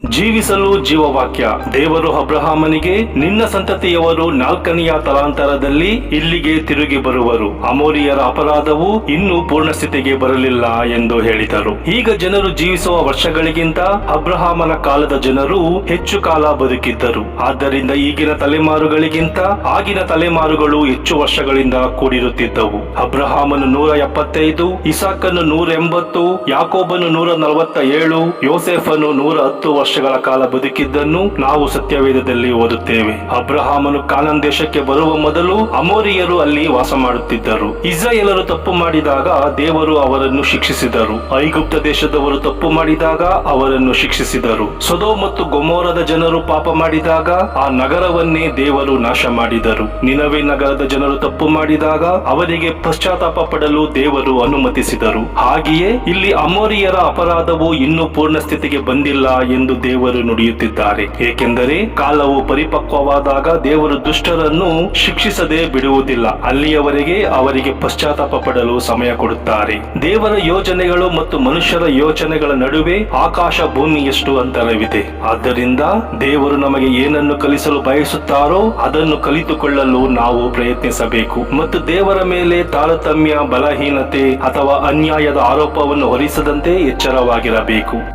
ಜೀವಿಸಲು ಜೀವವಾಕ್ಯ. ದೇವರು ಅಬ್ರಹಾಮನಿಗೆ, ನಿನ್ನ ಸಂತತಿಯವರು 4ನೆಯ ತಲಾಂತರದಲ್ಲಿ ಇಲ್ಲಿಗೆ ತಿರುಗಿ ಬರುವರು, ಅಮೋರಿಯರ ಅಪರಾಧವು ಇನ್ನೂ ಪೂರ್ಣಸ್ಥಿತಿಗೆ ಬರಲಿಲ್ಲ ಎಂದು ಹೇಳಿದರು. ಈಗ ಜನರು ಜೀವಿಸುವ ವರ್ಷಗಳಿಗಿಂತ ಅಬ್ರಹಾಮನ ಕಾಲದ ಜನರು ಹೆಚ್ಚು ಕಾಲ ಬದುಕಿದ್ದರು. ಆದ್ದರಿಂದ ಈಗಿನ ತಲೆಮಾರುಗಳಿಗಿಂತ ಆಗಿನ ತಲೆಮಾರುಗಳು ಹೆಚ್ಚು ವರ್ಷಗಳಿಂದ ಕೂಡಿರುತ್ತಿದ್ದವು. ಅಬ್ರಹಾಮನು 175, ಇಸಾಕನು 180, ಯಾಕೋಬನು 147, ಯೋಸೆಫನು 110 ವರ್ಷಗಳ ಕಾಲ ಬದುಕಿದ್ದನ್ನು ನಾವು ಸತ್ಯವೇದದಲ್ಲಿ ಓದುತ್ತೇವೆ. ಅಬ್ರಹಾಮನು ಕಾನಾನ್ ದೇಶಕ್ಕೆ ಬರುವ ಮೊದಲು ಅಮೋರಿಯರು ಅಲ್ಲಿ ವಾಸ ಮಾಡುತ್ತಿದ್ದರು. ಇಸ್ರಾಯೇಲರು ತಪ್ಪು ಮಾಡಿದಾಗ ದೇವರು ಅವರನ್ನು ಶಿಕ್ಷಿಸಿದರು. ಐಗುಪ್ತ ದೇಶದವರು ತಪ್ಪು ಮಾಡಿದಾಗ ಅವರನ್ನು ಶಿಕ್ಷಿಸಿದರು. ಸೊದೋಮ್ ಮತ್ತು ಗೊಮೋರದ ಜನರು ಪಾಪ ಮಾಡಿದಾಗ ಆ ನಗರವನ್ನೇ ದೇವರು ನಾಶ ಮಾಡಿದರು. ನಿನವೆ ನಗರದ ಜನರು ತಪ್ಪು ಮಾಡಿದಾಗ ಅವರಿಗೆ ಪಶ್ಚಾತ್ತಾಪ ಪಡಲು ದೇವರು ಅನುಮತಿಸಿದರು. ಹಾಗೆಯೇ ಇಲ್ಲಿ ಅಮೋರಿಯರ ಅಪರಾಧವು ಇನ್ನೂ ಪೂರ್ಣ ಸ್ಥಿತಿಗೆ ಬಂದಿಲ್ಲ ಎಂದು ದೇವರು ನುಡಿಯುತ್ತಿದ್ದಾರೆ. ಏಕೆಂದರೆ ಕಾಲವು ಪರಿಪಕ್ವವಾದಾಗ ದೇವರು ದುಷ್ಟರನ್ನು ಶಿಕ್ಷಿಸದೆ ಬಿಡುವುದಿಲ್ಲ. ಅಲ್ಲಿಯವರೆಗೆ ಅವರಿಗೆ ಪಶ್ಚಾತ್ತಾಪ ಪಡಲು ಸಮಯ ಕೊಡುತ್ತಾರೆ. ದೇವರ ಯೋಜನೆಗಳು ಮತ್ತು ಮನುಷ್ಯರ ಯೋಚನೆಗಳ ನಡುವೆ ಆಕಾಶ ಭೂಮಿಯಷ್ಟು ಅಂತರವಿದೆ. ಆದ್ದರಿಂದ ದೇವರು ನಮಗೆ ಏನನ್ನು ಕಲಿಸಲು ಬಯಸುತ್ತಾರೋ ಅದನ್ನು ಕಲಿತುಕೊಳ್ಳಲು ನಾವು ಪ್ರಯತ್ನಿಸಬೇಕು ಮತ್ತು ದೇವರ ಮೇಲೆ ತಾರತಮ್ಯ, ಬಲಹೀನತೆ ಅಥವಾ ಅನ್ಯಾಯದ ಆರೋಪವನ್ನು ಹೊರಿಸದಂತೆ ಎಚ್ಚರವಾಗಿರಬೇಕು.